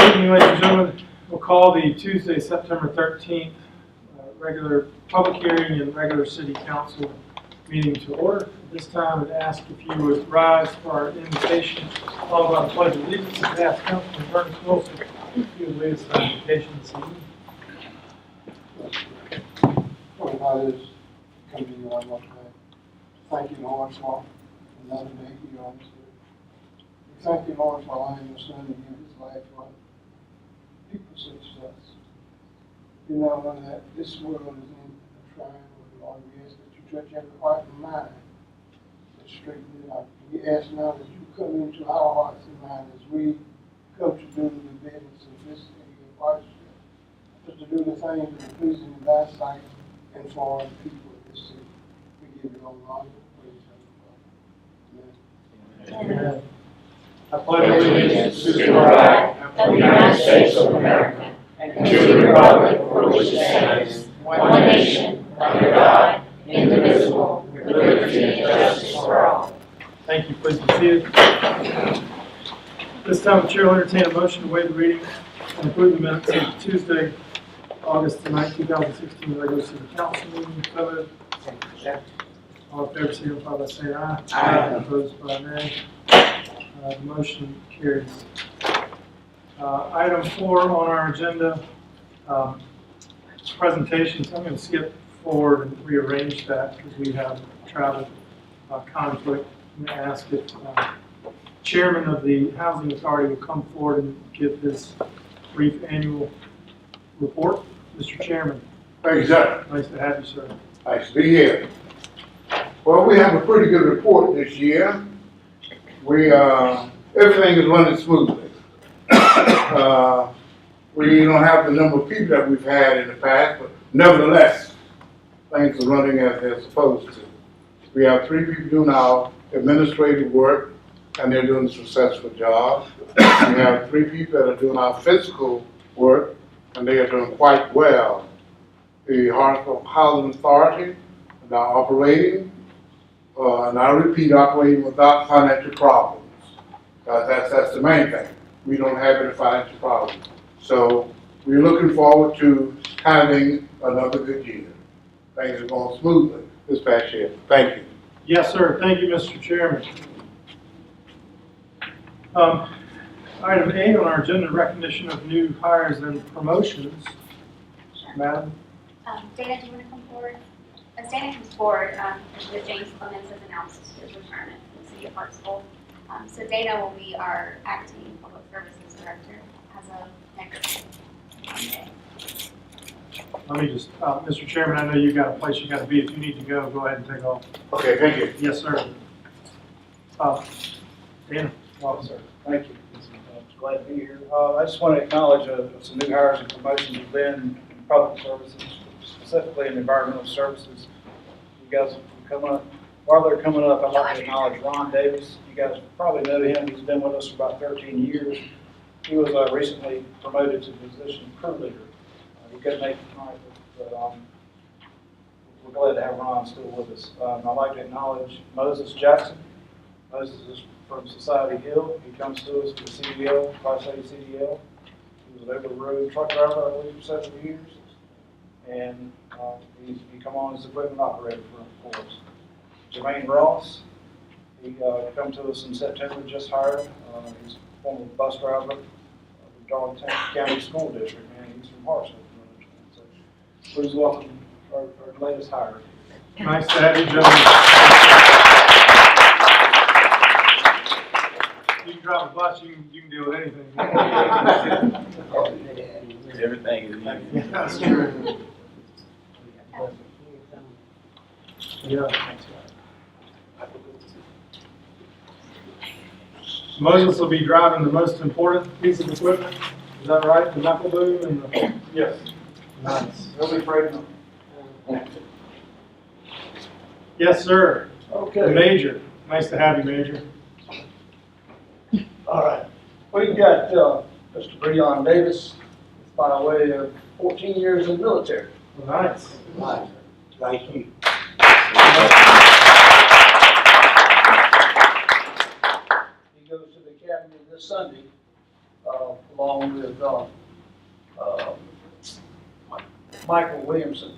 evening, ladies and gentlemen. We'll call the Tuesday, September 13th regular public hearing and regular city council meeting to order. At this time, I'd ask if you would rise for our invitation, followed by the pledge of allegiance. I'd ask Councilman Burns Wilson if you would lead us in the invocation this evening. Lord God, is come to you on one day. Thank you, Lord, for another day here on this earth. We thank you, Lord, for allowing your son to give his life for people such as us. You know that this world is in a trial, Lord. We ask that you touch every heart and mind and straighten it out. We ask now that you come into our hearts and minds as we come to do the business of this your partnership, just to do the things that are pleasing in thy sight and for the people of this city. We give you all honor and praise. Amen. Amen. I pledge allegiance to the flag of the United States of America and to the republic for which it stands, one nation, under God, indivisible, with liberty and justice for all. Thank you. Please be seated. This time, the chair will entertain a motion to waive the reading and approve the minutes of Tuesday, August 9, 2016, regular city council meeting. So moved. All in favor, signify by saying aye. Aye. Opposed by nay. The motion carries. Item 4 on our agenda, presentations. I'm going to skip forward and rearrange that because we have travel conflict. I'm going to ask if Chairman of the Housing Authority will come forward and give his brief annual report. Mr. Chairman. Thank you, sir. Nice to have you, sir. Nice to be here. Well, we have a pretty good report this year. Everything is running smoothly. We don't have the number of people that we've had in the past, but nevertheless, things are running as they're supposed to. We have 3 people doing our administrative work, and they're doing a successful job. We have 3 people that are doing our physical work, and they are doing quite well. The Hartsville Housing Authority, now operating, and I repeat, operating without financial problems. That's the main thing. We don't have any financial problems. So we're looking forward to having another good year. Things are going smoothly this past year. Thank you. Yes, sir. Thank you, Mr. Chairman. Item 8 on our agenda, recognition of new hires and promotions. Sure. Madam? Dana, do you want to come forward? As Dana comes forward, James Clemens has announced his retirement from the city of Hartsville. So Dana will be our acting public services director as of next Monday. Let me just, Mr. Chairman, I know you've got a place you got to be. If you need to go ahead and take off. Okay, thank you. Yes, sir. Dana? Officer, thank you. Glad to be here. I just want to acknowledge some new hires and promotions have been in public services, specifically in environmental services. You guys are coming up. While they're coming up, I'd like to acknowledge Ron Davis. You guys probably know him. He's been with us for about 13 years. He was recently promoted to the position of crew leader. He couldn't make it tonight, but we're glad to have Ron still with us. I'd like to acknowledge Moses Jackson. Moses is from Society Hill. He comes to us with CDL, Class A CDL. He was an over-the-road truck driver, I believe, for several years. And he come on as equipment operator for us. Jermaine Ross, he come to us in September, just hired. He's a former bus driver of the Darlington County School District, and he's from Hartsville. So please welcome our latest hire. Nice to have you, gentlemen. You can drive a bus, you can deal with anything. Everything is easy. That's true. Yeah. Moses will be driving the most important piece of equipment. Is that right? The knuckle boom and the... Yes. Nice. He'll be afraid. Yes, sir. Okay. The Major. Nice to have you, Major. All right. We've got Mr. Breon Davis by way of 14 years in the military. Well, nice. Right. Thank you. He goes to the academy this Sunday, along with Michael Williamson.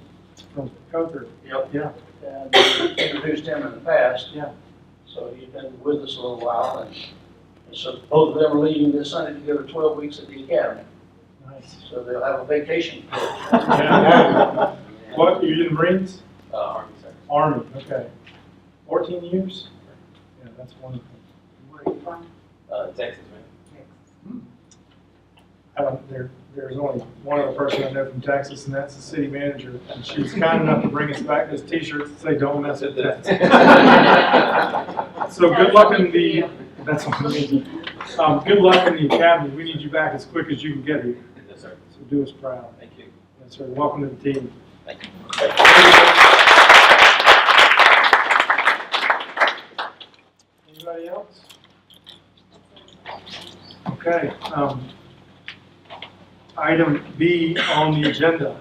From Cother. Yep. Yeah. And introduced him in the past. Yeah. So he's been with us a little while, and so both of them are leaving this Sunday to go to 12 weeks at the academy. Nice. So they'll have a vacation. Yeah. What, you in the Marines? Army, sir. Army, okay. 14 years? Yeah, that's wonderful. Where are you from? Texas, man. There's only one other person I know from Texas, and that's the city manager. And she's kind enough to bring us back those t-shirts that say, "Don't mess with Texas." So good luck in the, that's what I mean. Good luck in the academy. We need you back as quick as you can get here. Yes, sir. So do us proud. Thank you. Yes, sir. Welcome to the team. Thank you. Anybody else? Okay. Item B on the agenda,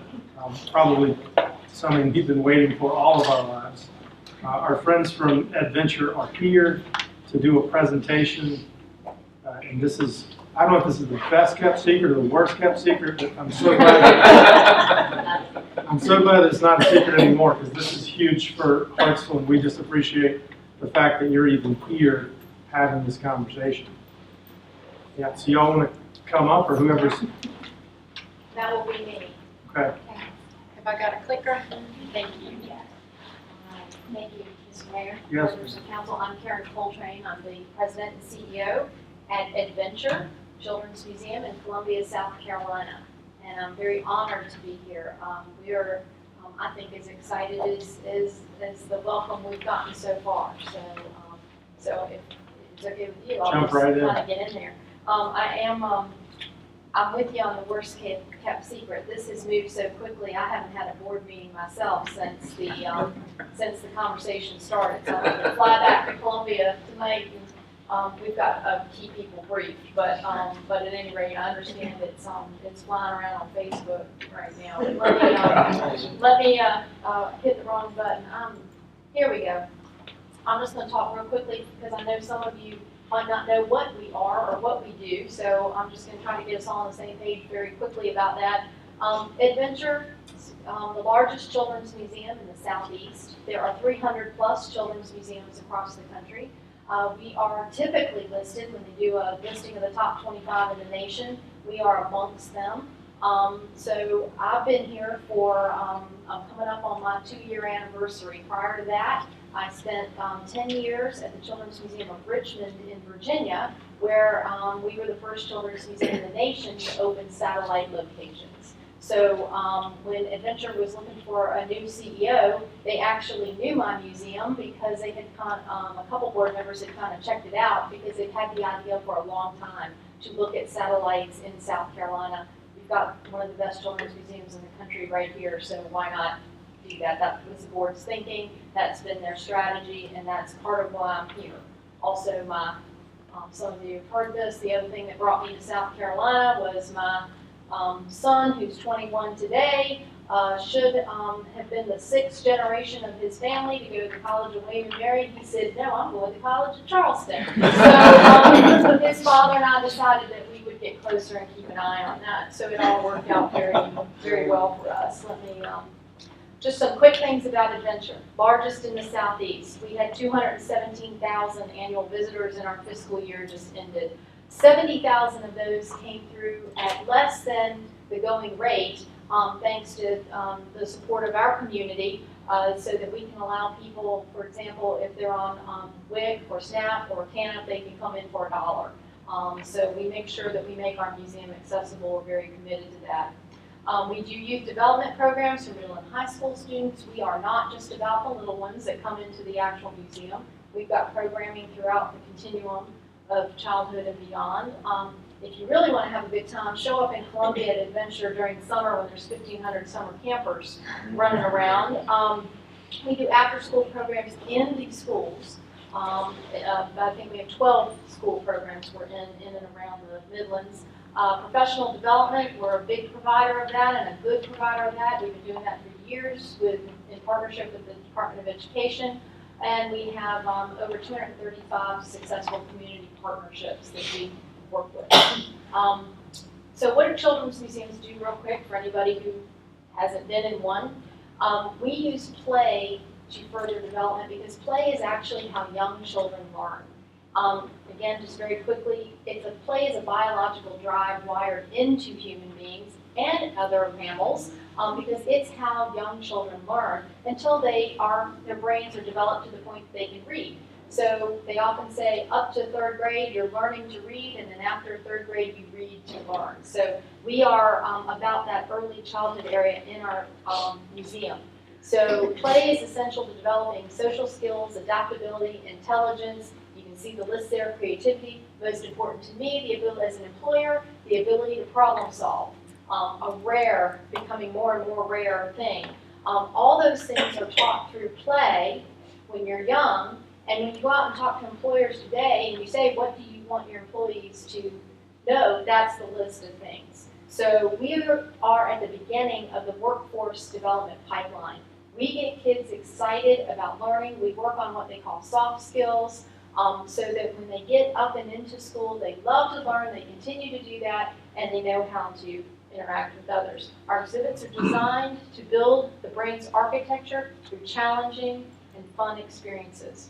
probably something we've been waiting for all of our lives. Our friends from Adventure are here to do a presentation, and this is, I don't know if this is the best kept secret or the worst kept secret, but I'm so glad that it's not a secret anymore, because this is huge for Hartsville, and we just appreciate the fact that you're even here having this conversation. Yeah, so y'all want to come up, or whoever's, That will be me. okay. Have I got a clicker? Thank you. Thank you, Mr. Mayor. Yes. Members of council, I'm Karen Coltrane. I'm the president and CEO at Adventure Children's Museum in Columbia, South Carolina. And I'm very honored to be here. We are, I think, as excited as the welcome we've gotten so far. So if it's okay with you, I'll Jump just right in. kind of get in there. I'm with you on the worst kept secret. This has moved so quickly. I haven't had a board meeting myself since the conversation started. So I'm going to fly back to Columbia tonight, and we've got key people briefed. But at any rate, I understand it's flying around on Facebook right now. Let me hit the wrong button. Here we go. I'm just going to talk real quickly because I know some of you might not know what we are or what we do, so I'm just going to try to get us all on the same page very quickly about that. Adventure, the largest children's museum in the Southeast. There are 300 plus children's museums across the country. We are typically listed, when they do a listing of the top 25 in the nation, we are amongst them. So I've been here for, I'm coming up on my 2-year anniversary. Prior to that, I spent 10 years at the Children's Museum of Richmond in Virginia, where we were the first children's museum in the nation to open satellite locations. So when Adventure was looking for a new CEO, they actually knew my museum because they had a couple board members had kind of checked it out because they've had the idea for a long time to look at satellites in South Carolina. We've got one of the best children's museums in the country right here, so why not do that? That was the board's thinking, that's been their strategy, and that's part of why I'm here. Also, some of you have heard this, the other thing that brought me to South Carolina was my son, who's 21 today, should have been the 6th generation of his family to go to the College of William and Mary. He said, no, I'm going to College of Charleston. So his father and I decided that we would get closer and keep an eye on that. So it all worked out very, very well for us. Let me, just some quick things about Adventure. Largest in the Southeast. We had 217,000 annual visitors in our fiscal year just ended. 70,000 of those came through at less than the going rate, thanks to the support of our community, so that we can allow people, for example, if they're on WIC or SNAP or TANF, they can come in for $1. So we make sure that we make our museum accessible. We're very committed to that. We do youth development programs for middle and high school students. We are not just about the little ones that come into the actual museum. We've got programming throughout the continuum of childhood and beyond. If you really want to have a good time, show up in Columbia at Adventure during summer when there's 1,500 summer campers running around. We do after-school programs in these schools. I think we have 12 school programs we're in and around the Midlands. Professional development, we're a big provider of that and a good provider of that. We've been doing that for years in partnership with the Department of Education. And we have over 235 successful community partnerships that we work with. So what do children's museums do real quick for anybody who hasn't been in one. We use play to further development because play is actually how young children learn. Again, just very quickly, play is a biological drive wired into human beings and other mammals because it's how young children learn until their brains are developed to the point that they can read. So they often say up to 3rd grade, you're learning to read, and then after 3rd grade, you read to learn. So we are about that early childhood area in our museum. So play is essential to developing social skills, adaptability, intelligence. You can see the list there, creativity. Most important to me, the ability as an employer, the ability to problem solve. Becoming more and more rare thing. All those things are taught through play when you're young. And when you go out and talk to employers today and you say, what do you want your employees to know, that's the list of things. So we are at the beginning of the workforce development pipeline. We get kids excited about learning. We work on what they call soft skills so that when they get up and into school, they love to learn, they continue to do that, and they know how to interact with others. Our exhibits are designed to build the brain's architecture through challenging and fun experiences.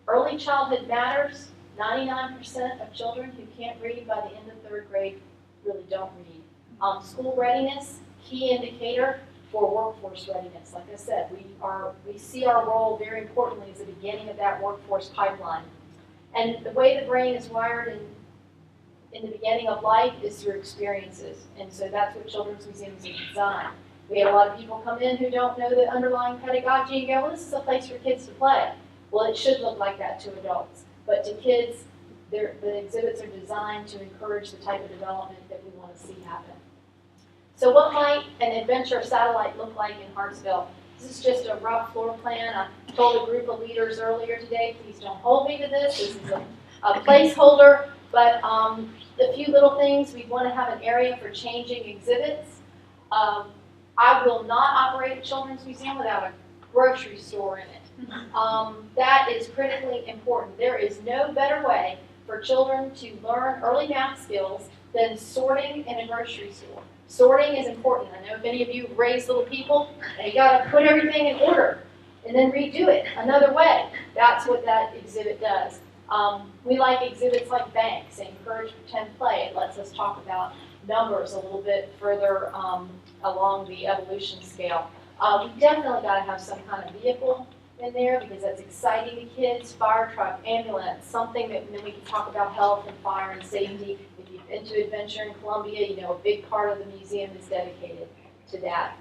Early childhood matters. 99% of children who can't read by the end of 3rd grade really don't read. School readiness, key indicator for workforce readiness. Like I said, we see our role very importantly as the beginning of that workforce pipeline. And the way the brain is wired in the beginning of life is through experiences. And so that's what children's museums are designed. We have a lot of people come in who don't know the underlying pedagogy and go, well, this is a place for kids to play. Well, it should look like that to adults. But to kids, the exhibits are designed to encourage the type of development that we want to see happen. So what might an adventure satellite look like in Hartsville? This is just a rough floor plan. I told a group of leaders earlier today, please don't hold me to this. This is a placeholder. But a few little things. We want to have an area for changing exhibits. I will not operate a children's museum without a grocery store in it. That is critically important. There is no better way for children to learn early math skills than sorting in a grocery store. Sorting is important. I know many of you raise little people, and you got to put everything in order and then redo it another way. That's what that exhibit does. We like exhibits like banks. They encourage pretend play. It lets us talk about numbers a little bit further along the evolution scale. We definitely got to have some kind of vehicle in there because that's exciting to kids. Fire truck, ambulance, something that, and then we can talk about health and fire and safety. If you've been to Adventure in Columbia, you know a big part of the museum is dedicated to that.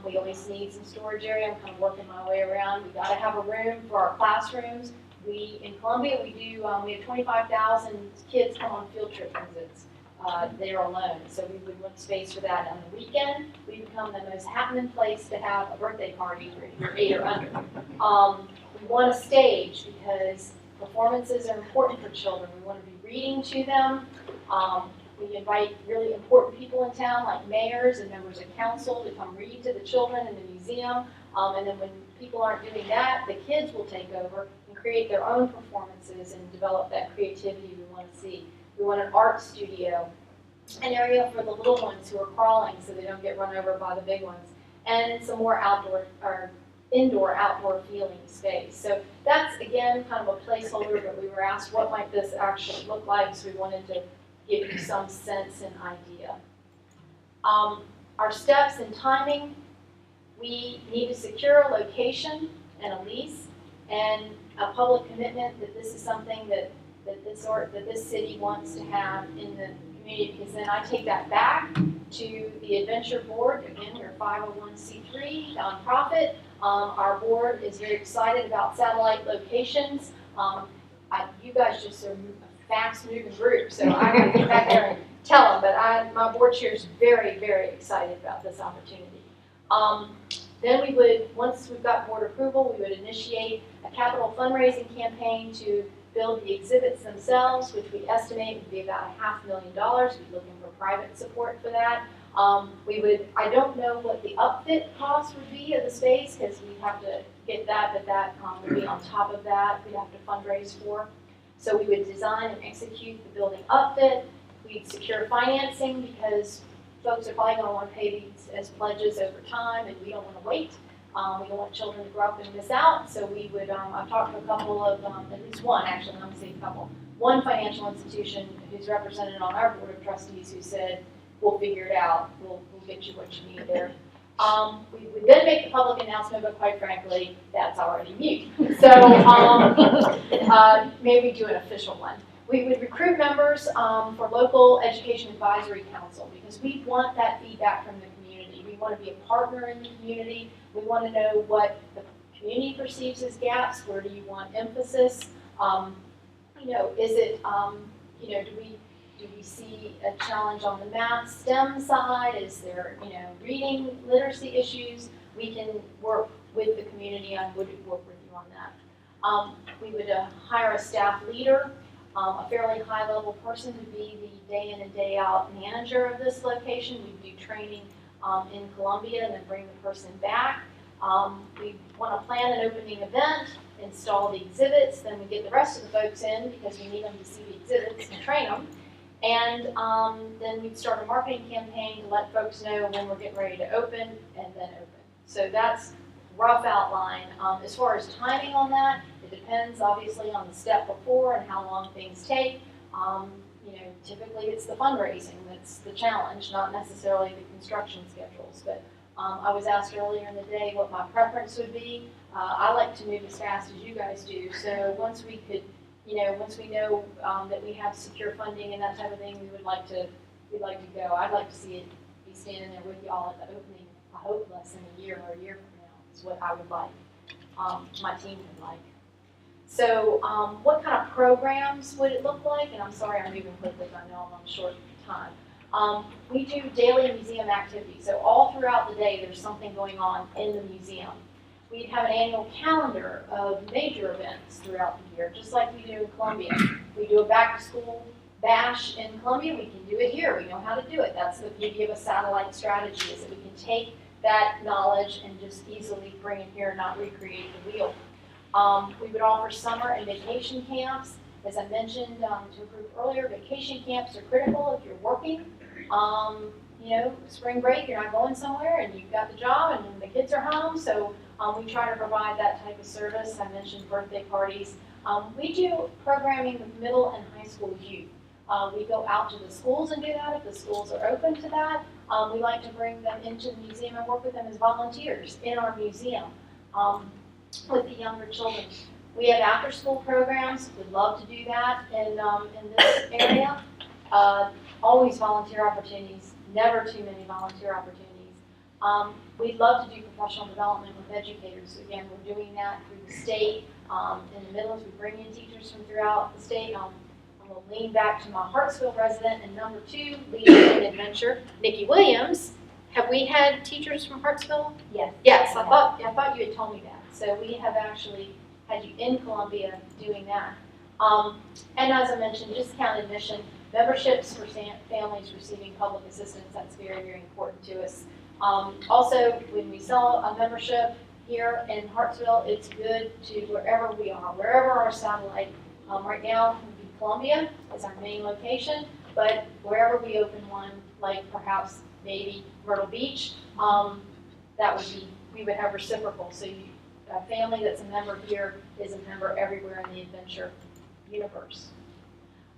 We always need some storage area. I'm kind of working my way around. We got to have a room for our classrooms. In Columbia, we have 25,000 kids come on field trip visits there alone. So we would want space for that. On the weekend, we become the most happening place to have a birthday party if you're 8 or under. We want a stage because performances are important for children. We want to be reading to them. We invite really important people in town, like mayors and members of council, to come read to the children in the museum. And then when people aren't doing that, the kids will take over and create their own performances and develop that creativity we want to see. We want an art studio, an area for the little ones who are crawling so they don't get run over by the big ones, and some more outdoor or indoor-outdoor feeling space. So that's, again, kind of a placeholder, but we were asked what might this actually look like, so we wanted to give you some sense and idea. Our steps and timing, we need to secure a location and a lease and a public commitment that this is something that this city wants to have in the community, because then I take that back to the Adventure Board. Again, we're a 501c3 nonprofit. Our board is very excited about satellite locations. You guys just are a fast-moving group, so I got to get back there and tell them, but my board chair is very, very excited about this opportunity. Then we would, once we've got board approval, we would initiate a capital fundraising campaign to build the exhibits themselves, which we estimate would be about $500,000. We'd be looking for private support for that. I don't know what the upfit cost would be of the space, because we'd have to get that, but that would be on top of that we'd have to fundraise for. So we would design and execute the building upfit. We'd secure financing because folks are probably gonna wanna pay these as pledges over time, and we don't wanna wait. We don't want children to grow up and miss out, so we would, I've talked to a couple of, at least one, actually, I'm gonna say a couple. One financial institution who's represented on our board of trustees who said, we'll figure it out, we'll get you what you need there. We would then make the public announcement, but quite frankly, that's already mute. So, maybe do an official one. We would recruit members for local education advisory council because we want that feedback from the community. We want to be a partner in the community. We want to know what the community perceives as gaps. Where do you want emphasis? You know, is it, you know, do we see a challenge on the math STEM side? Is there, you know, reading literacy issues? We can work with the community on, would work with you on that. We would hire a staff leader, a fairly high-level person to be the day in and day out manager of this location. We do training in Columbia and then bring the person back. We want to plan an opening event, install the exhibits, then we get the rest of the folks in because we need them to see the exhibits and train them. And then we'd start a marketing campaign to let folks know when we're getting ready to open and then open. So that's rough outline. As far as timing on that, it depends obviously on the step before and how long things take. You know, typically it's the fundraising that's the challenge, not necessarily the construction schedules. But I was asked earlier in the day what my preference would be. I like to move as fast as you guys do. So once we could, you know, once we know that we have secure funding and that type of thing, we'd like to go. I'd like to see it be standing there with y'all at the opening. I hope less than a year or a year from now is what I would like. My team would like. So what kind of programs would it look like? And I'm sorry I'm moving quickly, but I know I'm on short time. We do daily museum activities. So all throughout the day, there's something going on in the museum. We'd have an annual calendar of major events throughout the year, just like we do in Columbia. We do a back-to-school bash in Columbia. We can do it here. We know how to do it. That's the beauty of a satellite strategy, is that we can take that knowledge and just easily bring it here and not recreate the wheel. We would offer summer and vacation camps. As I mentioned to a group earlier, vacation camps are critical if you're working. You know, spring break, you're not going somewhere and you've got the job and the kids are home. So we try to provide that type of service. I mentioned birthday parties. We do programming with middle and high school youth. We go out to the schools and do that if the schools are open to that. We like to bring them into the museum and work with them as volunteers in our museum with the younger children. We have after-school programs. We'd love to do that in this area. Always volunteer opportunities, never too many volunteer opportunities. We'd love to do professional development with educators. Again, we're doing that through the state. In the Midlands, we bring in teachers from throughout the state. I'm going to lean back to my Hartsville resident and number 2, leader in adventure, Nikki Williams. Have we had teachers from Hartsville? Yes. Yes, I thought you had told me that. So we have actually had you in Columbia doing that. And as I mentioned, discounted admission, memberships for families receiving public assistance, that's very, very important to us. Also, when we sell a membership here in Hartsville, it's good to wherever we are, wherever our satellite. Right now, Columbia is our main location, but wherever we open one, like perhaps maybe Myrtle Beach, that would be, we would have reciprocal. So a family that's a member here is a member everywhere in the adventure universe.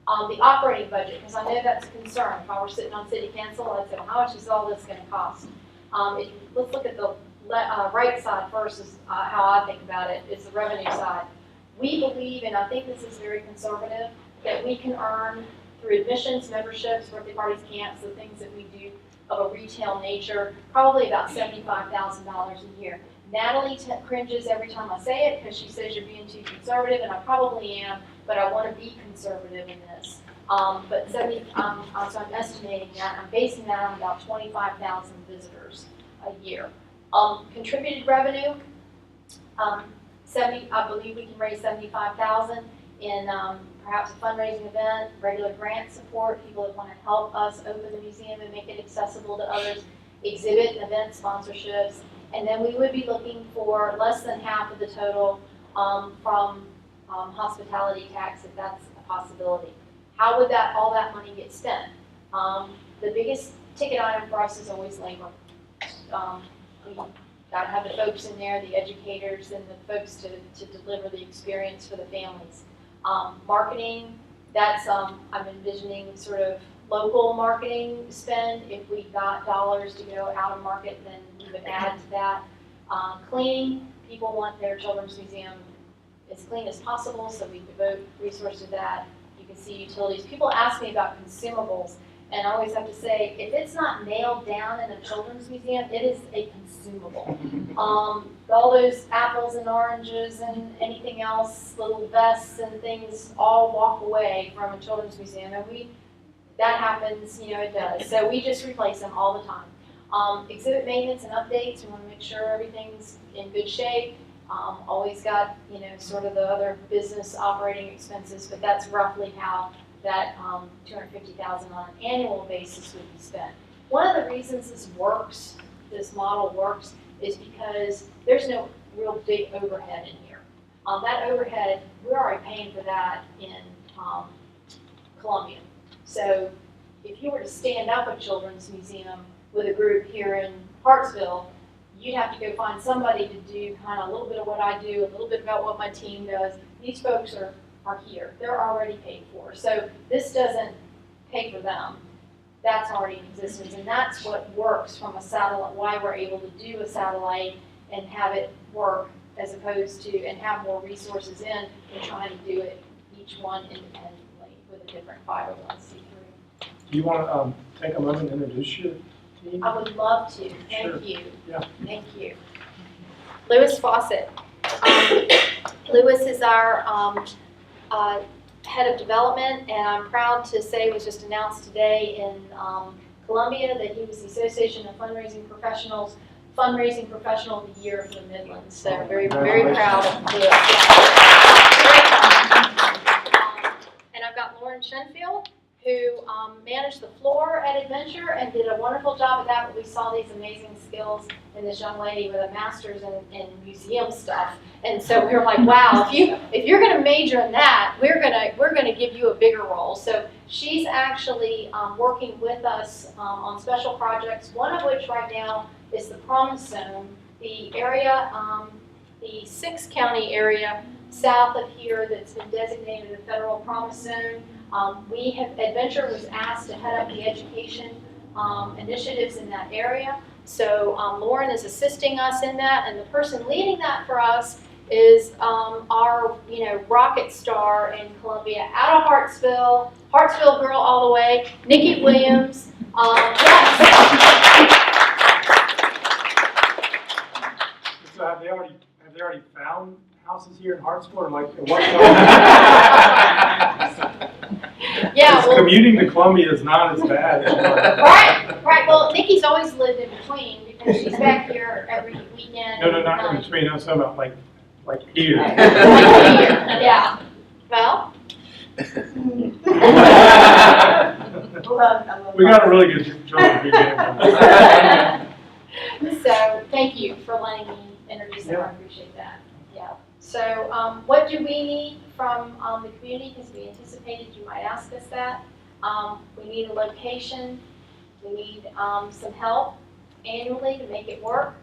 The operating budget, because I know that's a concern. If I were sitting on city council, I'd say, well, how much is all this going to cost? Let's look at the right side first, is how I think about it, is the revenue side. We believe, and I think this is very conservative, that we can earn through admissions, memberships, birthday parties, camps, the things that we do of a retail nature, probably about $75,000 a year. Natalie cringes every time I say it because she says you're being too conservative, and I probably am, but I want to be conservative in this. But so I'm estimating that. I'm basing that on about 25,000 visitors a year. Contributed revenue, I believe we can raise 75,000 in perhaps a fundraising event, regular grant support, people that want to help us open the museum and make it accessible to others, exhibit and event sponsorships, and then we would be looking for less than half of the total from hospitality tax, if that's a possibility. How would all that money get spent? The biggest ticket item for us is always labor. We gotta have the folks in there, the educators and the folks to deliver the experience for the families. Marketing, that's, I'm envisioning sort of local marketing spend. If we got dollars to go out of market, then we would add to that. Cleaning, people want their children's museum as clean as possible, so we devote resources to that. You can see utilities. People ask me about consumables, and I always have to say, if it's not nailed down in a children's museum, it is a consumable. All those apples and oranges and anything else, little vests and things, all walk away from a children's museum, and that happens, you know, it does. So we just replace them all the time. Exhibit maintenance and updates, we want to make sure everything's in good shape. Always got, you know, sort of the other business operating expenses, but that's roughly how that $250,000 on an annual basis would be spent. One of the reasons this works, this model works, is because there's no real big overhead in here. That overhead, we're already paying for that in Columbia. So if you were to stand up a children's museum with a group here in Hartsville, you'd have to go find somebody to do kind of a little bit of what I do, a little bit about what my team does. These folks are here. They're already paid for. So this doesn't pay for them. That's already in existence. And that's what works from a satellite, why we're able to do a satellite and have it work as opposed to, and have more resources in and trying to do it each one independently with a different 501c3. Do you want to take a moment and introduce your team? I would love to. Thank Sure. you. Yeah. Thank you. Lewis Fawcett. Lewis is our head of development, and I'm proud to say it was just announced today in Columbia that he was the Association of Fundraising Professional of the Year for the Midlands. So very, very proud of Lewis. And I've got Lauren Shenfield, who managed the floor at Adventure and did a wonderful job of that, but we saw these amazing skills in this young lady with a master's in museum stuff. And so we were like, wow, if you're gonna major in that, we're gonna give you a bigger role. So she's actually working with us on special projects, one of which right now is the Promise Zone, the area, the 6-county area south of here that's been designated a federal Promise Zone. Adventure was asked to head up the education initiatives in that area. So Lauren is assisting us in that, and the person leading that for us is our, rocket star in Columbia, out of Hartsville girl all the way, Nikki Williams. Yes. So have they already found houses here in Hartsville, or like what? Yeah, well, commuting to Columbia is not as bad. Right. Well, Nikki's always lived in between because she's back here every weekend. No, not in between. I'm talking about like here. Yeah. Well. We got a really good job. So thank you for letting me introduce them. I appreciate that. Yeah. So what do we need from the community? Because we anticipated you might ask us that. We need a location. We need some help annually to make it work.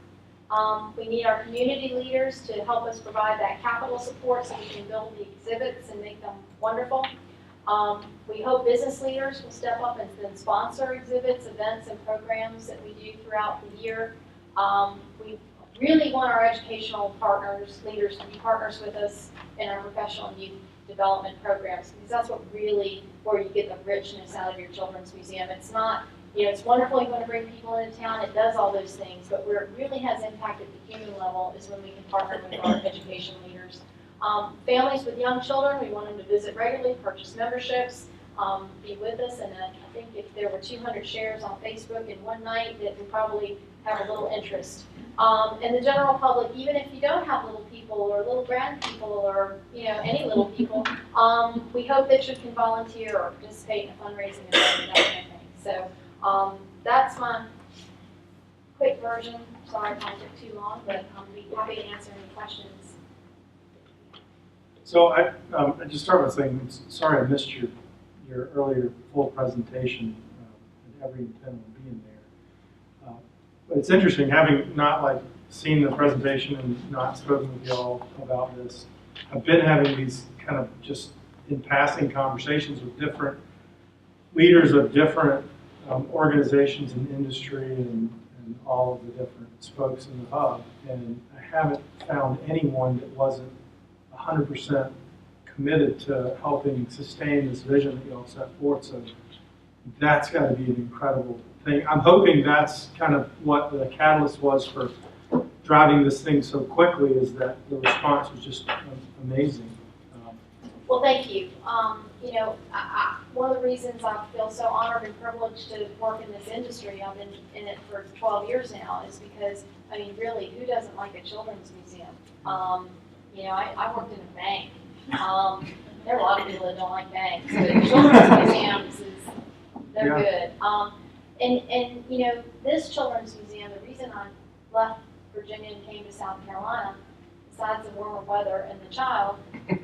We need our community leaders to help us provide that capital support so we can build the exhibits and make them wonderful. We hope business leaders will step up and then sponsor exhibits, events, and programs that we do throughout the year. We really want our educational leaders to be partners with us in our professional and youth development programs, because that's what really, where you get the richness out of your children's museum. It's not, it's wonderful you want to bring people into town, it does all those things, but where it really has impact at the human level is when we can partner with our education leaders. Families with young children, we want them to visit regularly, purchase memberships, be with us, and I think if there were 200 shares on Facebook in one night, that would probably have a little interest. And the general public, even if you don't have little people or little grand people or any little people, we hope that you can volunteer or participate in a fundraising event and that kind of thing. So that's my quick version. Sorry if I took too long, but I'll be happy to answer any questions. So I just start by saying, sorry I missed your earlier full presentation. I every antenna will be in there. But it's interesting, having not like seen the presentation and not spoken with y'all about this, I've been having these kind of just in passing conversations with different leaders of different organizations and industry and all of the different spokes in the hub. And I haven't found anyone that wasn't 100% committed to helping sustain this vision that y'all set forth. So that's got to be an incredible thing. I'm hoping that's kind of what the catalyst was for driving this thing so quickly, is that the response was just amazing. Well, thank you. You know, one of the reasons I feel so honored and privileged to work in this industry, I've been in it for 12 years now, is because, I mean, really, who doesn't like a children's museum? You know, I worked in a bank. There are a lot of people that don't like banks, but children's museums they're good. And you know, this children's museum, the reason I left Virginia and came to South Carolina, besides the warmer weather and the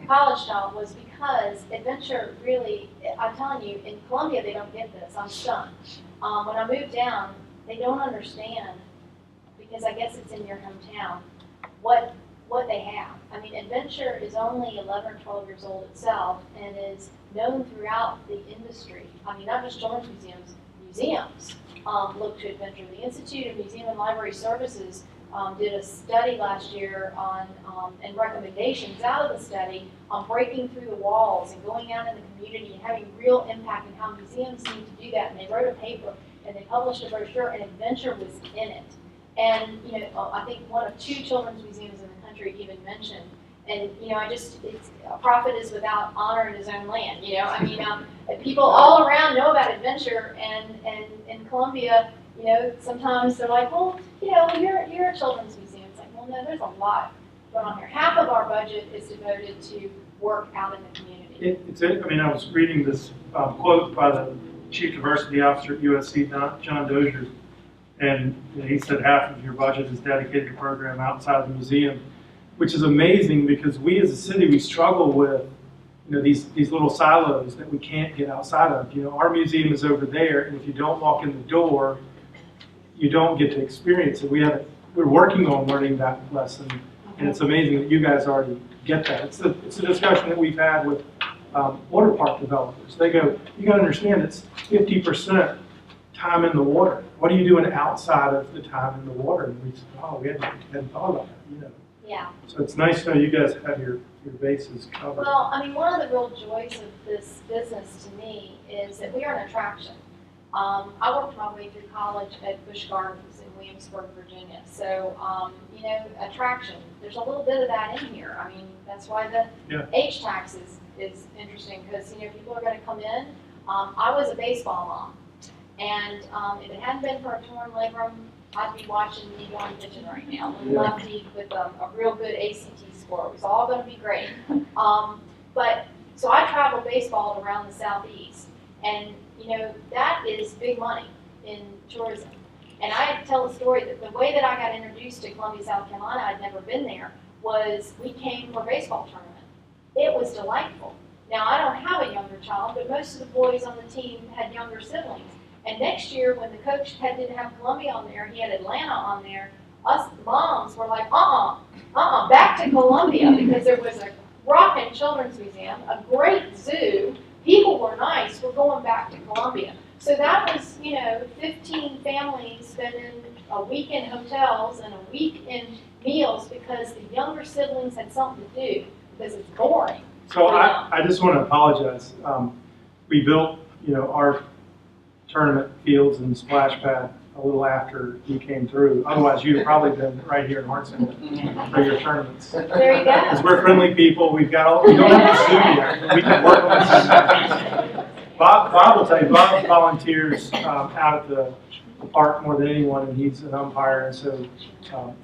college child, was because adventure really, I'm telling you, in Columbia they don't get this. I'm stunned. When I moved down, they don't understand, because I guess it's in your hometown, what they have. I mean, adventure is only 11 or 12 years old itself and is known throughout the industry. I mean, not just children's museums, museums look to adventure. The Institute of Museum and Library Services did a study last year on, and recommendations out of the study on breaking through the walls and going out in the community and having real impact, and how museums need to do that. And they wrote a paper and they published a brochure, and adventure was in it. And, you know, I think one of 2 children's museums in the country even mentioned. And, you know, it's a prophet is without honor in his own land. You know, I mean, people all around know about adventure, and in Columbia, you know, sometimes they're like, well, you know, you're a children's museum. It's like, well, no, there's a lot going on here. Half of our budget is devoted to work out in the community. I mean, I was reading this quote by the Chief Diversity Officer at USC, John Dozier, and he said half of your budget is dedicated to program outside the museum, which is amazing, because we as a city, we struggle with, you know, these little silos that we can't get outside of. You know, our museum is over there, and if you don't walk in the door, you don't get to experience it. We're working on learning that lesson, and it's amazing that you guys already get that. It's a discussion that we've had with water park developers. They go, you got to understand, it's 50% time in the water. What are you doing outside of the time in the water? And we said, oh, we hadn't thought about that, you know. Yeah. So it's nice to know you guys have your bases covered. Well, I mean, one of the real joys of this business to me is that we are an attraction. I worked my way through college at Busch Gardens in Williamsburg, Virginia. So, you know, attraction. There's a little bit of that in here. I mean, that's why the H tax is interesting, because, you know, people are going to come in. I was a baseball mom, and if it hadn't been for a torn labrum, I'd be watching me going pitching right now. Lefty with a real good ACT score. It was all going to be great. But so I traveled baseball around the Southeast, and you know, that is big money in tourism. And I tell the story that the way that I got introduced to Columbia, South Carolina, I'd never been there, was we came for a baseball tournament. It was delightful. Now, I don't have a younger child, but most of the boys on the team had younger siblings. And next year, when the coach didn't have Columbia on there, he had Atlanta on there, us moms were like, back to Columbia, because there was a rockin' children's museum, a great zoo, people were nice, we're going back to Columbia. So that was, you know, 15 families spending a week in hotels and a week in meals because the younger siblings had something to do, because it's boring. So I just want to apologize. We built, you know, our tournament fields and splash pad a little after you came through. Otherwise, you'd have probably been right here in Hartsville for your tournaments. There you go. Because we're friendly people. We don't have to sue yet, but we can work on this. Bob will tell you, Bob volunteers out at the park more than anyone, and he's an umpire, and so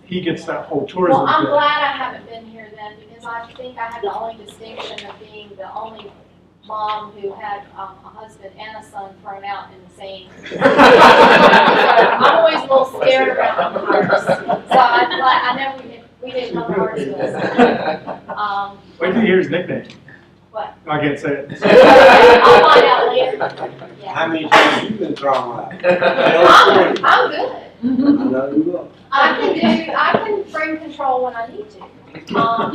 he gets that whole tourism. Well, I'm thing. glad I haven't been here then, because I think I had the only distinction of being the only mom who had a husband and a son thrown out in the same. So I'm always a little scared around umpires. So I know we didn't come to Hartsville. Wait till you hear his nickname. What? I can't say it. I'll find out later. Yeah. Yeah. many times you been thrown out? I'm good. I know you will. I can bring control when I need to. No,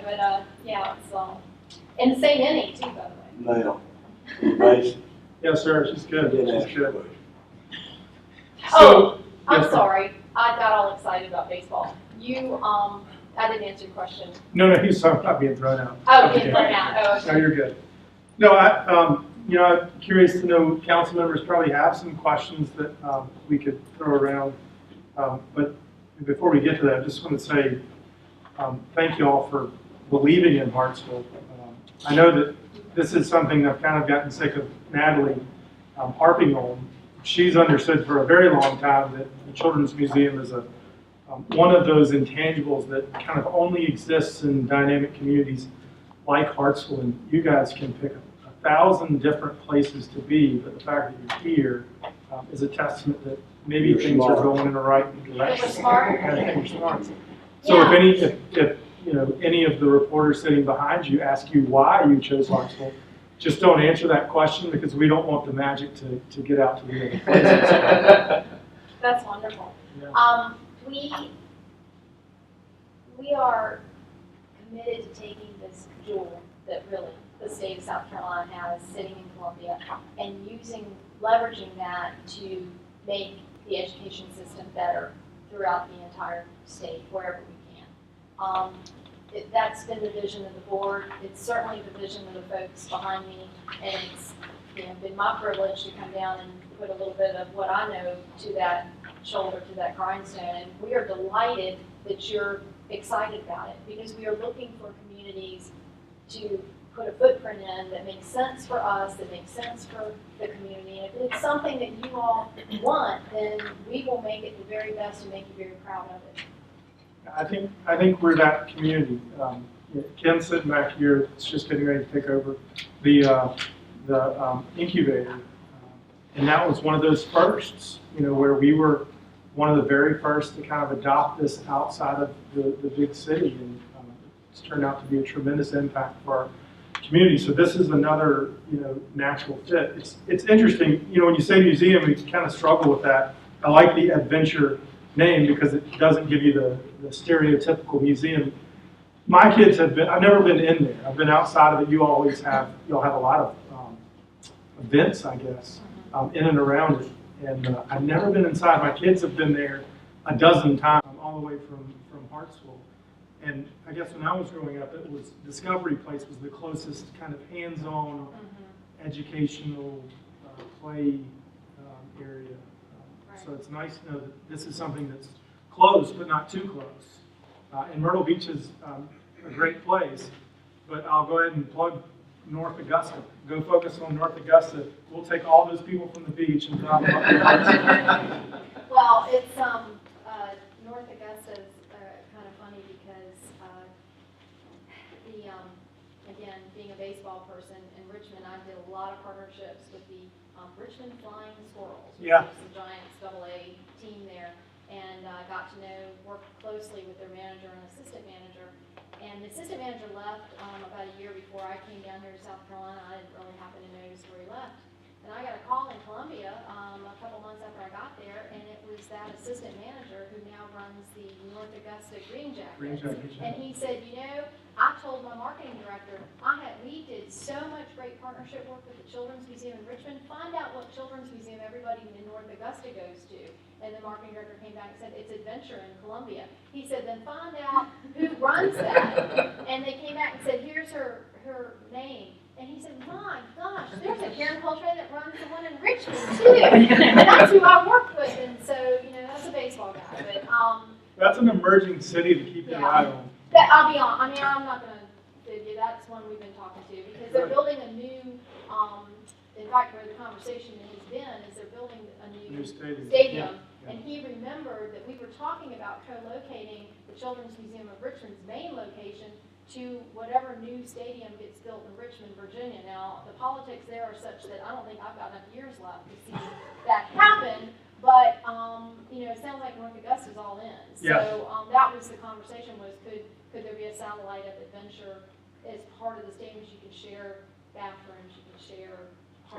but, yeah, it's, in the same inning too, by the way. Now, Bryce, Yes, sir, she's good, did she's ask you a good. question. Oh, I'm yes, sir. sorry, I got all excited about baseball. I didn't answer your question. No, he's talking about being thrown out. Oh, Okay. getting thrown out, oh, No, okay. you're good. No, I'm curious to know, council members probably have some questions that we could throw around. But before we get to that, I just want to say thank you all for believing in Hartsville. I know that this is something that I've kind of gotten sick of Natalie harping on. She's understood for a very long time that the Children's Museum is one of those intangibles that kind of only exists in dynamic communities like Hartsville, and you guys can pick 1,000 different places to be, but the fact that you're here is a testament that maybe You're things smart. are going in the right direction. We're smart. I think you're smart. So if any of the reporters sitting behind you ask you why you chose Hartsville, just don't answer that question, because we don't want the magic to get out to the other places. That's wonderful. Yeah. We are committed to taking this jewel that really the state of South Carolina has sitting in Columbia and leveraging that to make the education system better throughout the entire state, wherever we can. That's been the vision of the board. It's certainly the vision of the folks behind me, and it's been my privilege to come down and put a little bit of what I know to that shoulder, to that grindstone. And we are delighted that you're excited about it, because we are looking for communities to put a footprint in that makes sense for us, that makes sense for the community. And if it's something that you all want, then we will make it the very best and make you very proud of it. I think we're that community. Ken's sitting back here, it's just getting ready to take over the incubator. And that was one of those firsts, where we were one of the very first to kind of adopt this outside of the big city. And it's turned out to be a tremendous impact for our community. So this is another, natural fit. It's interesting, when you say museum, we kind of struggle with that. I like the adventure name because it doesn't give you the stereotypical museum. My kids I've never been in there. I've been outside of it. You'll have a lot of events, I guess, in and around it. And I've never been inside. My kids have been there a dozen times, all the way from Hartsville. And I guess when I was growing up, it was Discovery Place was the closest kind of hands-on educational play area. So it's nice to know that this is something that's close, but not too close. And Myrtle Beach is a great place, but I'll go ahead and plug North Augusta. Go focus on North Augusta. We'll take all those people from the beach and drop them up there. Well, it's North Augusta is kind of funny because again, being a baseball person in Richmond, I did a lot of partnerships with the Richmond Flying Squirrels, which Yeah. is the Giants AA team there, and got to work closely with their manager and assistant manager. And the assistant manager left about a year before I came down here to South Carolina. I didn't really happen to notice where he left. And I got a call in Columbia a couple months after I got there, and it was that assistant manager who now runs the North Augusta Green Jackets. And he said, I told my marketing director, we did so much great partnership work with the Children's Museum in Richmond. Find out what Children's Museum everybody in North Augusta goes to. And the marketing director came back and said, it's Adventure in Columbia. He said, then find out who runs that. And they came back and said, here's her name. And he said, my gosh, there's a Karen Coltrane that runs the one in Richmond too. And that's who I worked with. And so, that's a baseball guy. But That's an emerging city to keep your eye on. I'll be honest. I'm not going to fib you. That's one we've been talking to, because they're building a new. In fact, where the conversation has been is they're building a new stadium. Yeah. And he remembered that we were talking about co-locating the Children's Museum of Richmond's main location to whatever new stadium gets built in Richmond, Virginia. Now, the politics there are such that I don't think I've got enough years left to see that happen. But it sounds like North Augusta's all in. So that was the conversation: was could there be a satellite of Adventure as part of the stadiums? You could share bathrooms, you could share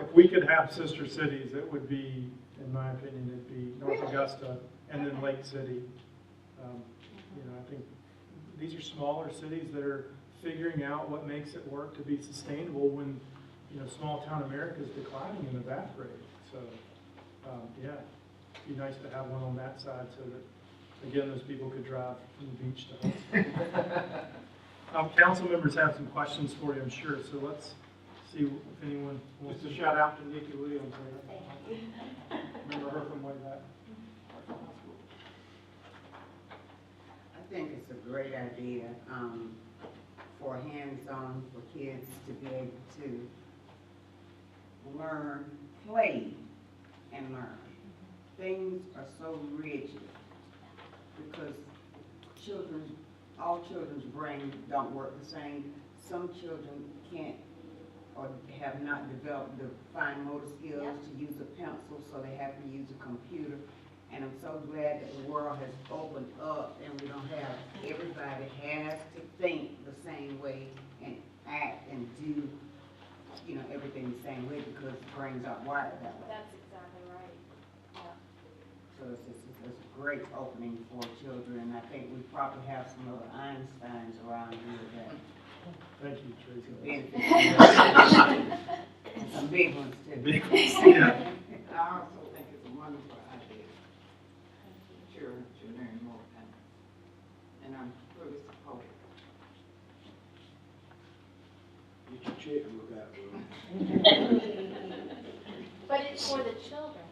if we could have sister cities, it would be, in my opinion, it'd be North Augusta and then Lake City. I think these are smaller cities that are figuring out what makes it work to be sustainable when, small town America is declining and evaporating. So, yeah, it'd be nice to have one on that side so that, again, those people could drive from the beach to home. Council members have some questions for you, I'm sure, so let's see if anyone wants to shout out to Nikki Williams. Remember her from way back? I think it's a great idea for hands-on for kids to be able to learn, play, and learn. Things are so rigid because all children's brains don't work the same. Some children can't or have not developed the fine motor skills to use a pencil, so they have to use a computer. And I'm so glad that the world has opened up and we don't have, everybody has to think the same way and act and do, everything the same way because brains aren't wired that way. That's exactly right. So it's a great opening for children, and I think we probably have some other Einsteins around here that Thank you, Tracy. benefit. And some big ones too. Big ones, yeah. I also think it's a wonderful idea. Children should learn more, and I'm fully supportive. Get your checkbook out. But it's for the children.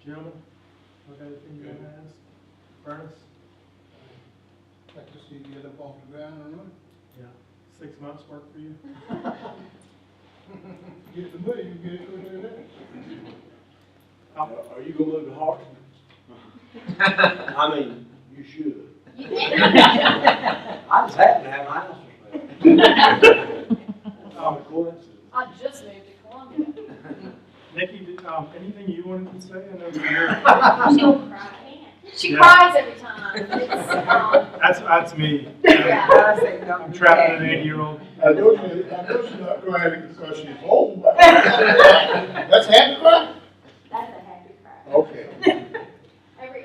Gentlemen, what anything you want to ask? Furnace? Like to see you get up off the ground and run. Yeah. 6 months work for you? Get the money, you get it quicker than that. Are you gonna move to Hartsville? I mean, you should. I just happen to have my house for sale. It's not a coincidence. I just moved to Columbia. Nikki, anything you wanted to say? I know that She'll cry. She Yeah. cries every time. It's, that's me. Yeah. I'm trapped in an 8-year-old. I know she's not crying because she's old. That's happy cry? That's a happy cry. Okay.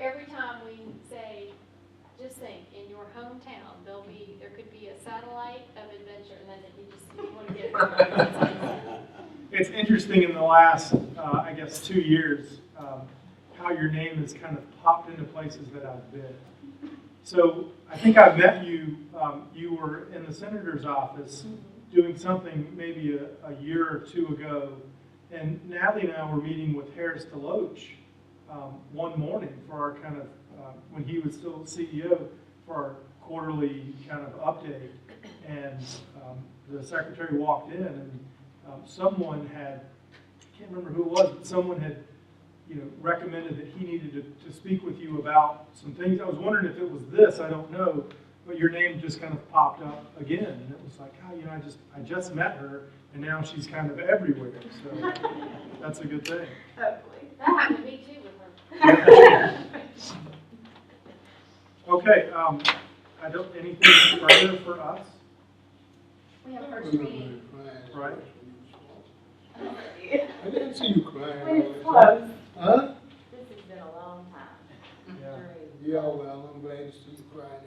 every time we say, just think, in your hometown, there could be a satellite of adventure, and then you want to get It's interesting in the last, I guess, 2 years, how your name has kind of popped into places that I've been. So I think I met you, you were in the senator's office doing something maybe a year or two ago, and Natalie and I were meeting with Harris DeLoach one morning for our kind of, when he was still CEO, for our quarterly kind of update, and the secretary walked in, and someone had, I can't remember who it was, but someone had recommended that he needed to speak with you about some things. I was wondering if it was this, I don't know, but your name just kind of popped up again, and it was like, I just met her, and now she's kind of everywhere, so that's a good thing. Hopefully. That happened to me too with her. Okay, anything further for us? We have first reading. Right. I didn't see you crying. We're close. Huh? This has been a long time. Yeah. Yeah, well, I'm glad to see you crying.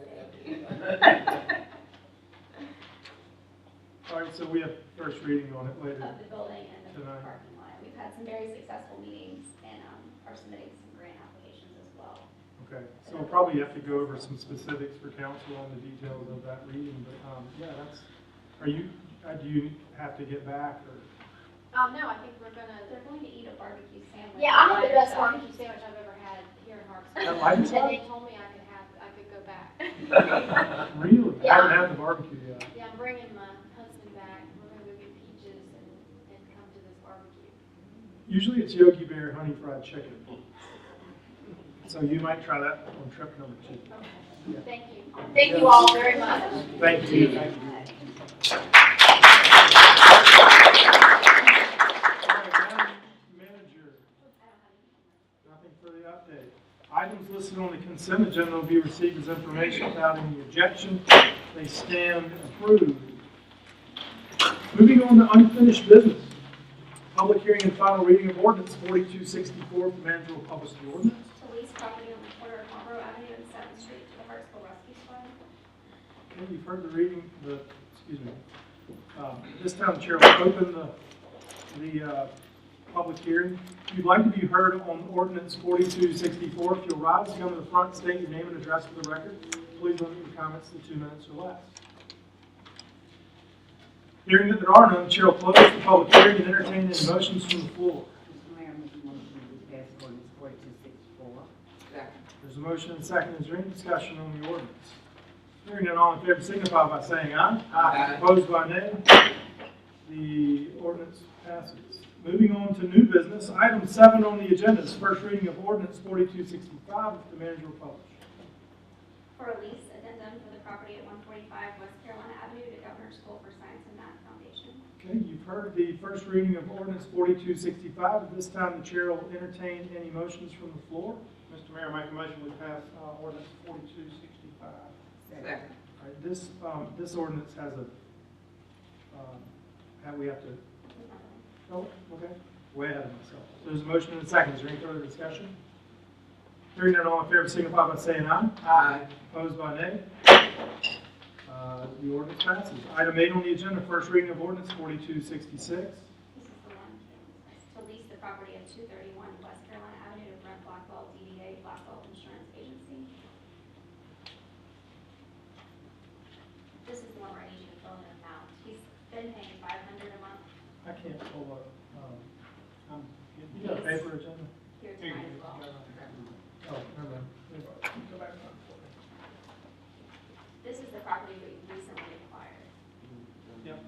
All right, so we have first reading on it later. Of the building and the Tonight. parking lot. We've had some very successful meetings and are submitting some grant applications as well. Okay, so we'll probably have to go over some specifics for council on the details of that reading, but, yeah, do you have to get back, or? No, I think They're going to eat a barbecue sandwich. yeah, I had the best Lighter barbecue sandwich I've ever had here in Hartsville. At Lighter And Side? they told me I could go back. Really? I Yeah. haven't had the barbecue yet. Yeah, I'm bringing my husband back. We're gonna go get peaches and come to this barbecue. Usually it's Yogi Bear honey fried chicken. So you might try that on trip number 2. Okay. Thank you. Thank you all very much. Thank you. Manager, nothing for the update. Items listed on the consent agenda will be received as information without any objection. They stand approved. Moving on to unfinished business. Public hearing and final reading of ordinance 4264 from manager will publish the ordinance. To lease property on the corner of Marlboro Avenue and 7th Street to the Hartsville Rescue Squad. Okay, you've heard the reading, excuse me. This time the chair will open the public hearing. If you'd like to be heard on ordinance 4264, if you'll rise, come to the front, state your name and address for the record. Please limit your comments to 2 minutes or less. Hearing that there are none, the chair will close the public hearing and entertain any motions from the floor. Mr. Mayor, make a motion to pass ordinance 4264. Second. There's a motion and a second. Is there any discussion on the ordinance? Hearing none, all in favor signify by saying aye. Aye. Opposed by nay. The ordinance passes. Moving on to new business, item 7 on the agenda is first reading of ordinance 4265, which the manager will publish. For a lease addendum for the property at 145 West Carolina Avenue to Governor's School for Science and Math Foundation. Okay, you've heard the first reading of ordinance 4265. At this time, the chair will entertain any motions from the floor. Mr. Mayor, make a motion we pass ordinance 4265. Second. All right, this ordinance has a, we have to, oh, okay, way ahead of myself. So there's a motion and a second. Is there any further discussion? Hearing none, all in favor signify by saying aye. Aye. Opposed by nay. The ordinance passes. Item 8 on the agenda, first reading of ordinance 4266. This is the one to lease the property at 231 West Carolina Avenue to Brent Blackwell, DBA Blackwell Insurance Agency. This is the one where I need you to fill in an amount. He's been paying $500 a month. I can't pull up, you got a paper agenda? Here tonight as well. Oh, never mind. Go back one. This is the property we recently acquired. Yep.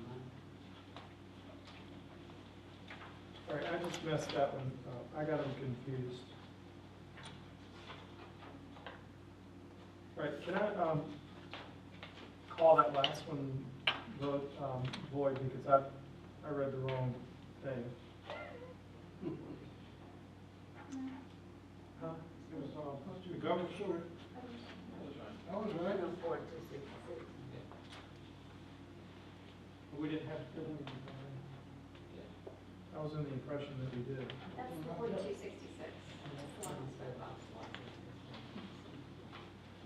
All right, I just messed that one up. I got them confused. All right, can I, call that last one void because I read the wrong thing. Huh? It was supposed to be government sewer. I was right. We didn't have to put anything in. I was under the impression that we did. That's the 4266. That's the one we spoke about.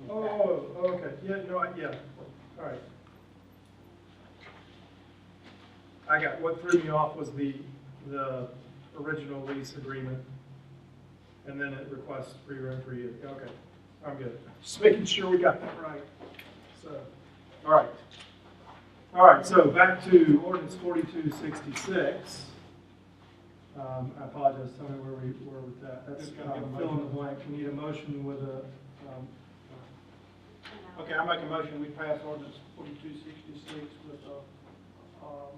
Oh, okay, yeah, no, yeah, all right. I got, what threw me off was the original lease agreement, and then it requests free rent per year. Okay, I'm good. Just making sure we got that right. So, all right. All right, so back to ordinance 4266. I apologize, tell me where we were with that. That's fill in the blank. We need a motion with a, Okay, I make a motion we pass ordinance 4266 with a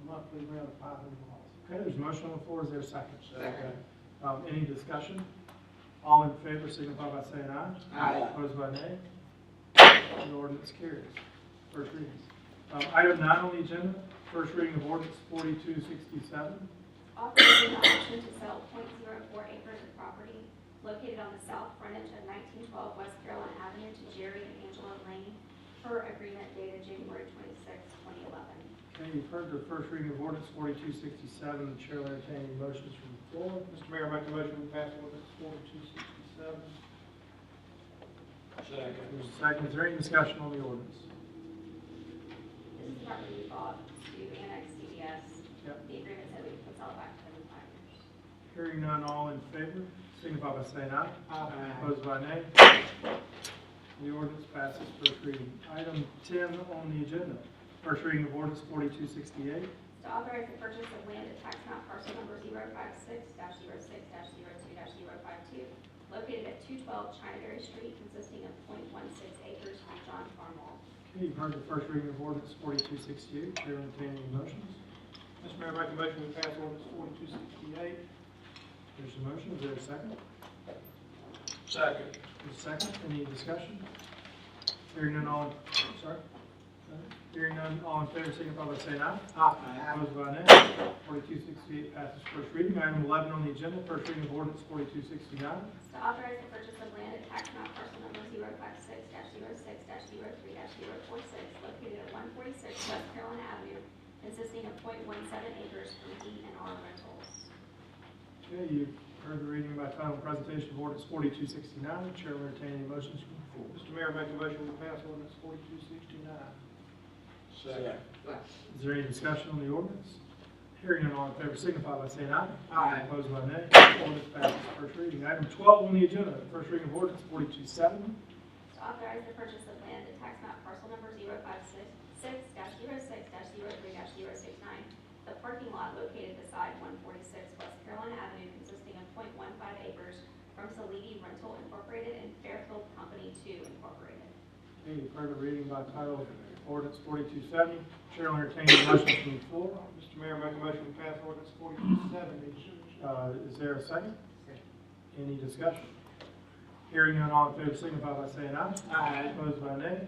monthly rent of $500. okay, there's a motion on the floor. Is there a second? Second. Any discussion? All in favor signify by saying aye. Aye. Opposed by nay. The ordinance carries. First reading. Item 9 on the agenda, first reading of ordinance 4267. Authorizing the option to sell .04 acres of property located on the south frontage of 1912 West Carolina Avenue to Jerry and Angela Lane per agreement dated January 26, 2011. Okay, you've heard the first reading of ordinance 4267. The chair will entertain any motions from the floor. Mr. Mayor, make a motion we pass ordinance 4267. Second. There's a second. Is there any discussion on the ordinance? This is the property we bought to annex CDS. Yep. The agreement said we could sell it back to them in 5 years. Hearing none, all in favor signify by saying aye. Aye. Opposed by nay. The ordinance passes first reading. Item 10 on the agenda, first reading of ordinance 4268. To authorize the purchase of land at tax map parcel number 056-06-02-052, located at 212 Chinaberry Street, consisting of .16 acres from John Farnwell. Okay, you've heard the first reading of ordinance 4268. Chair will entertain any motions. Mr. Mayor, make a motion we pass ordinance 4268. There's a motion. Is there a second? Second. There's a second. Any discussion? Hearing none, all in, sorry? Hearing none, all in favor, signify by saying aye. Aye. Opposed by nay. 4268 passes first reading. Item 11 on the agenda, first reading of ordinance 4269. To authorize the purchase of land at tax map parcel number 056-06-03-046, located at 146 West Carolina Avenue, consisting consisting of 0.17 acres from D&R Rentals. Okay, you've heard the reading by title and presentation of ordinance 4269. The chair will entertain any motions from the floor. Mr. Mayor, make a motion to pass ordinance 4269. Second. Is there any discussion on the ordinance? Hearing none, all in favor signify by saying aye. Aye. Opposed by nay. Ordinance passes first reading. Item 12 on the agenda, first reading of ordinance 4270. To authorize the purchase of land at tax map parcel number 056-06-06-03-069. The parking lot located beside 146 West Carolina Avenue consisting of 0.15 acres from Salidi Rental Incorporated and Fairfield Company 2 Incorporated. Okay, you've heard the reading by title of ordinance 4270. Chair will entertain a motion from the floor. Mr. Mayor, make a motion to pass ordinance 4270. Is there a second? Any discussion? Hearing none, all in favor signify by saying aye. Aye. Opposed by nay.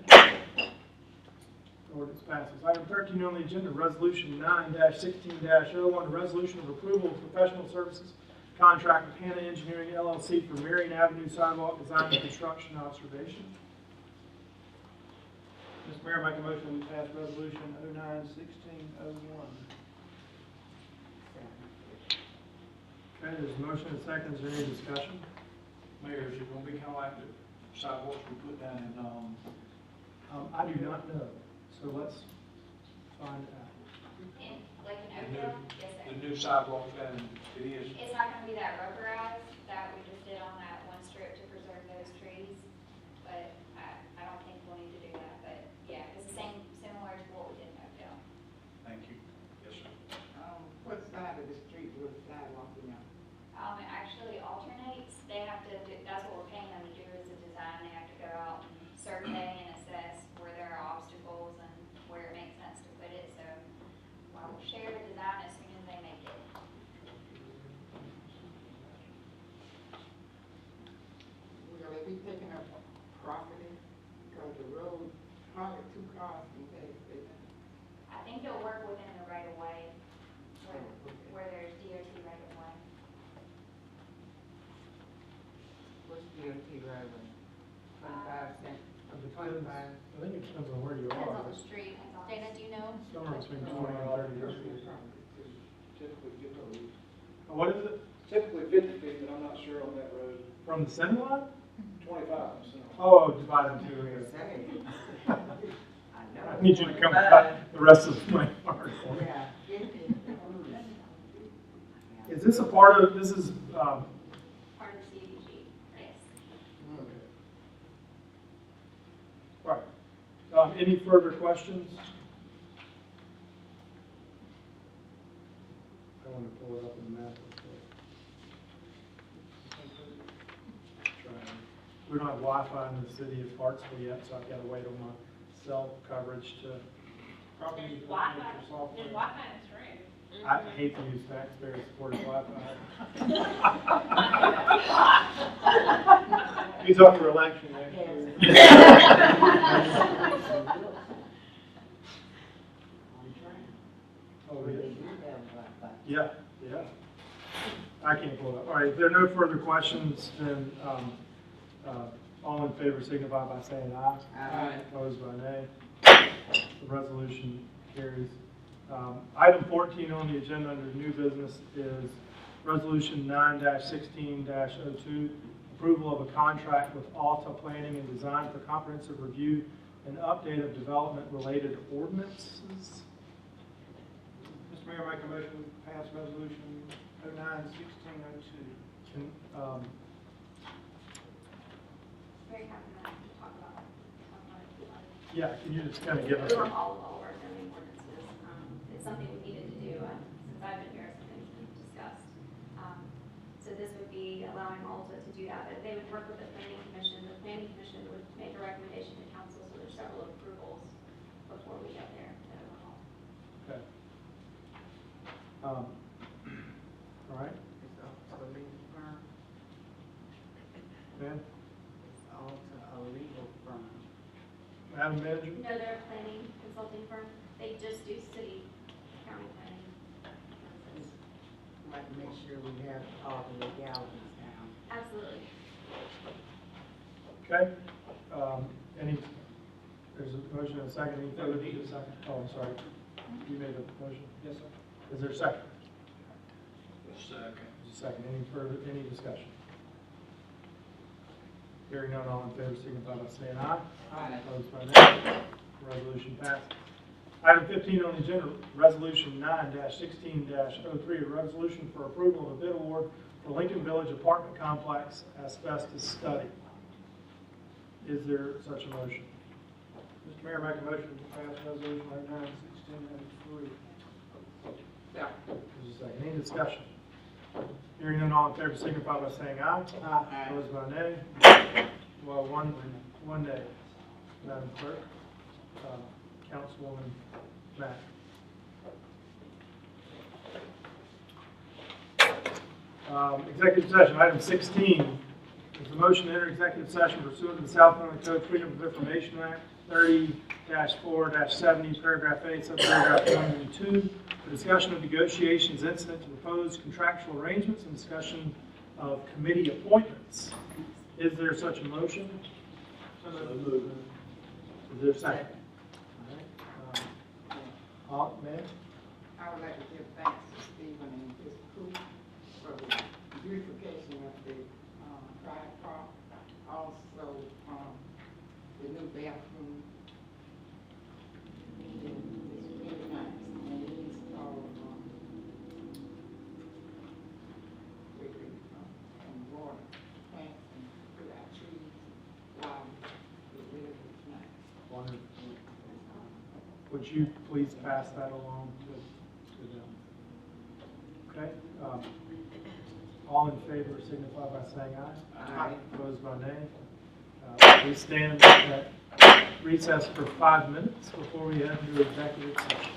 Ordinance passes. Item 13 on the agenda, resolution 9-16-01, a resolution of approval of professional services contract with Hannah Engineering LLC for Marion Avenue sidewalk design and construction observation. Mr. Mayor, make a motion to pass resolution 09-1601. Okay, there's a motion and a second. Is there any discussion? Mayor, is it gonna be kinda like the sidewalks we put down in, I do not know, so let's find out. In, like in Oakville? Yes, sir. the new sidewalks down, it is? It's not gonna be that rubberized that we just did on that one strip to preserve those trees, but I don't think we'll need to do that, but yeah, it's the same, similar to what we did in Oakville. Thank you. Yes, sir. What side of the street will the sidewalk be on? It actually alternates, they have to do, that's what we're paying them to do is the design, they have to go out and survey and assess where there are obstacles and where it makes sense to put it, so we'll share the design as soon as they make it. Will they be picking up property? Because the road, hardly two cars can take it. I think it'll work within the right of way, where there's DOT right of way. What's DOT right away? 25 cents. It depends- I think it depends on where you Depends are. on the street. Dana, do you know? Somewhere between 20 and 30 years. Typically 50 feet. What is it? Typically 50 feet, but I'm not sure on that road. From the center line? 25, Oh, divide into two here. I I need you to come cut the rest of my part. Yeah. Is this a part of, this is, Part of the CDBG, yes. right. Any further questions? I want to pull it up in the map real quick. We don't have Wi-Fi in the city of Hartsville yet, so I've got to wait on my cell coverage to. There's Wi-Fi in this room. I hate to use taxpayer-supported Wi-Fi. He's up for election next year. Oh, yeah, yeah. I can't pull it up. All right, if there are no further questions, then all in favor signify by saying aye. Aye. Opposed by nay. The resolution carries. Item 14 on the agenda under new business is Resolution 9-16-02, approval of a contract with Alta Planning and Design for comprehensive review and update of development-related ordinances. Mr. Mayor, make a motion to pass resolution 09-1602. Can, Very happy to talk about it. yeah, can you just kind of give us Through a all of our zoning ordinances. It's something we needed to do since I've been here, something that's been discussed. So this would be allowing Alta to do that, but they would work with the planning commission. The planning commission would make a recommendation to council, so there's several approvals before we get there to overhaul. Okay. All right, It's also a legal firm. man, It's also a legal firm. Madam Manager? No, they're a planning consulting firm. They just do city, county planning. services. Like to make sure we have all the legalities down. Absolutely. Okay. Any, there's a motion and a second. Any further? Need a second. Oh, I'm sorry. You made the motion? Yes, sir. Is there a second? Second. There's a second. Any discussion? Hearing none, all in favor, signify by saying aye. Aye. Opposed by nay. Resolution passes. Item 15 on the agenda, Resolution 9-16-03, a resolution for approval of a bid award for Lincoln Village Apartment Complex asbestos study. Is there such a motion? Mr. Mayor, make a motion to pass resolution 09-16-03. There's a second. Any discussion? Hearing none, all in favor, signify by saying aye. Aye. Opposed by nay. Well, one nay. Madam Clerk, Councilwoman Mack. Executive session, item 16, is the motion to enter executive session pursuant to the South Carolina Code Freedom of Information Act 30-4-70, paragraph A, subparagraph 1 and 2, the discussion of negotiations incident to proposed contractual arrangements and discussion of committee appointments. Is there such a motion? So moved. Is there a second? All right. Ma'am? I would like to give thanks to Stephen and his crew for the beautification of the drive park. Also, the new bathroom. It's really nice, and it is all and water, plants, and put out trees, flowers. It really looks nice. Wonderful. Would you please pass that along to them? Okay. All in favor signify by saying aye. Aye. Opposed by nay. We stand at recess for 5 minutes before we head into executive session.